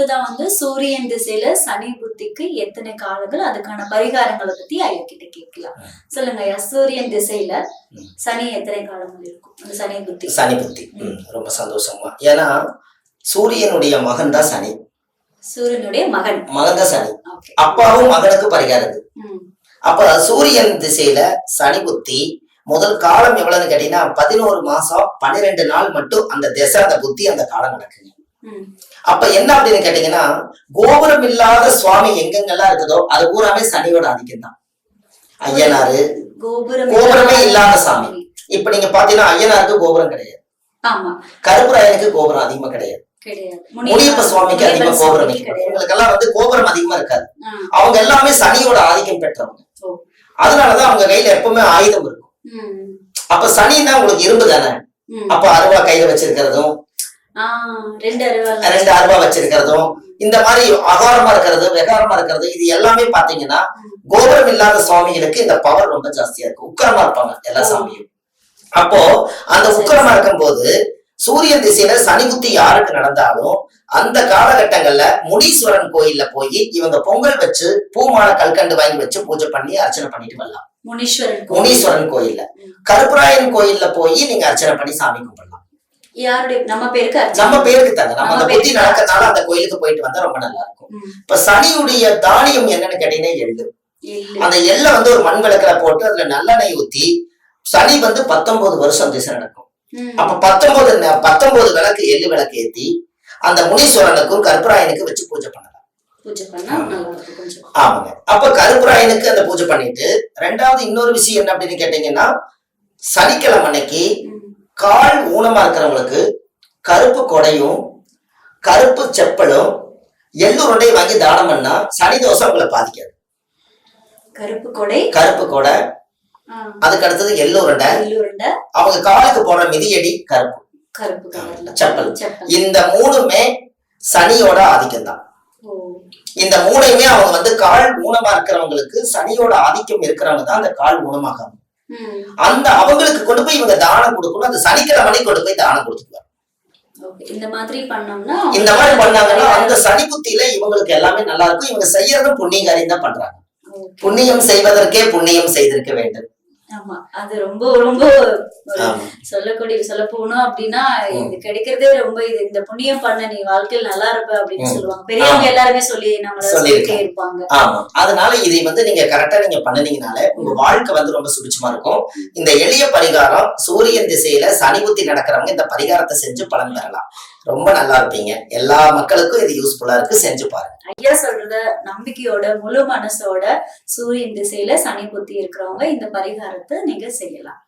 அடுத்ததான் சூரியன் திசையில சனி புத்திக்கு எத்தனை காலங்கள், அதுக்கான பரிகாரங்களை பத்தி ஐயா கிட்ட கேட்கலாம். சொல்லுங்க ஐயா, சூரியன் திசையில சனி எத்தனை காலங்கள் இருக்கும்? அந்த சனி புத்தி. சனி புத்தி ரொம்ப சந்தோஷமா. ஏன்னா சூரியனுடைய மகன் தான் சனி. சூரியனுடைய மகன் தான் சனி. அப்பாவும் மகனுக்கு பரிகாரம். அப்ப சூரியன் திசையில சனி புத்தி முதல் காலம் எவ்வளவுன்னு கேட்டீங்கன்னா 11 மாசம் 12 நாள் மட்டும் அந்த திசை, அந்த புத்தி, அந்த காலம் நடக்குங்க. அப்ப என்ன அப்படின்னு கேட்டீங்கன்னா, கோபுரம் இல்லாத சுவாமி எங்கெங்கெல்லாம் இருக்குதோ அது பூராமே சனியோட ஆதிக்கம் தான். ஐயனாரு கோபுரமே இல்லாத சாமி. இப்ப நீங்க பாத்தீங்கன்னா ஐயனாருக்கு கோபுரம் கிடையாது, கருப்புராயனுக்கு கோபுரம் அதிகமா கிடையாது, முனியப்ப சுவாமிக்கு அதிகமா கோபுரம் இவங்களுக்கெல்லாம் கோபுரம் அதிகமா இருக்காது. அவங்க எல்லாமே சனியோட ஆதிக்கம் பெற்றவங்க. அதனாலதான் அவங்க கையில எப்பவுமே ஆயுதம் இருக்கும். அப்ப சனி தான் உங்களுக்கு இரும்பு தானே. அப்ப அருவா கையில வச்சிருக்கிறதும், 2 அருவா வச்சிருக்கிறதும், இந்த மாதிரி அகாரமா இருக்கிறது, வெகாரமா இருக்கிறது, இது எல்லாமே பாத்தீங்கன்னா கோபுரம் இல்லாத சுவாமிகளுக்கு இந்த பவர் ரொம்ப ஜாஸ்தியா இருக்கும். உக்கிரமா இருப்பாங்க எல்லா சாமியும். அப்போ அந்த உக்கிரமா இருக்கும் போது சூரியன் திசையில சனி புத்தி யாருக்கு நடந்தாலும் அந்த காலகட்டங்கள்ல முனீஸ்வரன் கோயில்ல போய் இவங்க பொங்கல் வச்சு பூமாலை கல்கண்டு வாங்கி வச்சு பூஜை பண்ணி அர்ச்சனை பண்ணிட்டு வரலாம். முனீஸ்வரன் கோயில்ல, கருப்புராயன் கோயில்ல போய் நீங்க அர்ச்சனை பண்ணி சாமி கும்பிடலாம். நம்ம பேருக்கு தாங்க. நம்ம அந்த புத்தி நடக்கிறதுனால அந்த கோயிலுக்கு போயிட்டு வந்தா ரொம்ப நல்லா இருக்கும். இப்ப சனியுடைய தானியம் என்னன்னு கேட்டீங்கன்னா எள்ளு. அந்த எள்ள ஒரு மண் விளக்குல போட்டு அதுல நல்லெண்ணெய் ஊத்தி சனி 19 வருஷம் திசை நடக்கும். அப்ப 19 விளக்கு எள்ளு விளக்கு ஏத்தி அந்த முனீஸ்வரனுக்கும் கருப்புராயனுக்கு வச்சு பூஜை பண்ணலாம். ஆமாங்க. அப்ப கருப்புராயனுக்கு அந்த பூஜை பண்ணிட்டு, ரெண்டாவது இன்னொரு விஷயம் என்ன அப்படின்னு கேட்டீங்கன்னா, சனிக்கிழமை அன்னைக்கு கால் ஊனமா இருக்கிறவங்களுக்கு கருப்பு கொடையும் கருப்பு செப்பலும் எள்ளுருண்டையும் வாங்கி தானம் பண்ணா சனி தோஷம் உங்களை பாதிக்காது. கருப்பு கொடை, அதுக்கு அடுத்தது எள்ளுருண்டை, அவங்க காலுக்கு போடுற மிதியடி கருப்பு செப்பல், இந்த 3மே சனியோட ஆதிக்கம் தான். இந்த 3மே அவங்க கால் ஊனமா இருக்கிறவங்களுக்கு சனியோட ஆதிக்கம் இருக்கிறவங்க தான் அந்த கால் ஊனமாகும். அந்த அவங்களுக்கு கொண்டு போய் இவங்க தானம் கொடுக்கணும். அந்த சனிக்கிழமை கொண்டு போய் தானம் கொடுத்துக்குவாங்க. இந்த மாதிரி பண்ணாங்கன்னா அந்த சனி புத்தியில இவங்களுக்கு எல்லாமே நல்லா இருக்கும். இவங்க செய்யறதும் புண்ணியகாரியம் தான் பண்றாங்க. புண்ணியம் செய்வதற்கே புண்ணியம் செய்திருக்க வேண்டும். ஆமா, அது ரொம்ப ரொம்ப சொல்ல போனோம் அப்படின்னா இது கிடைக்கிறதே ரொம்ப இந்த புண்ணியம் பண்ண நீ வாழ்க்கையில் நல்லா இருப்ப அப்படின்னு சொல்லுவாங்க. பெரியவங்க எல்லாருமே சொல்லி நம்மள இருப்பாங்க. ஆமா, அதனால இதை நீங்க கரெக்டா நீங்க பண்ணினீங்கனாலே உங்க வாழ்க்கை ரொம்ப சுபிட்சமா இருக்கும். இந்த எளிய பரிகாரம் சூரியன் திசையில சனி புத்தி நடக்கிறவங்க இந்த பரிகாரத்தை செஞ்சு பலன் பெறலாம். ரொம்ப நல்லா இருப்பீங்க. எல்லா மக்களுக்கும் இது யூஸ்ஃபுல்லா இருக்கு, செஞ்சு பாருங்க. ஐயா சொல்றத நம்பிக்கையோட முழு மனசோட சூரியன் திசையில சனி புத்தி இருக்கிறவங்க இந்த பரிகாரத்தை நீங்க செய்யலாம்.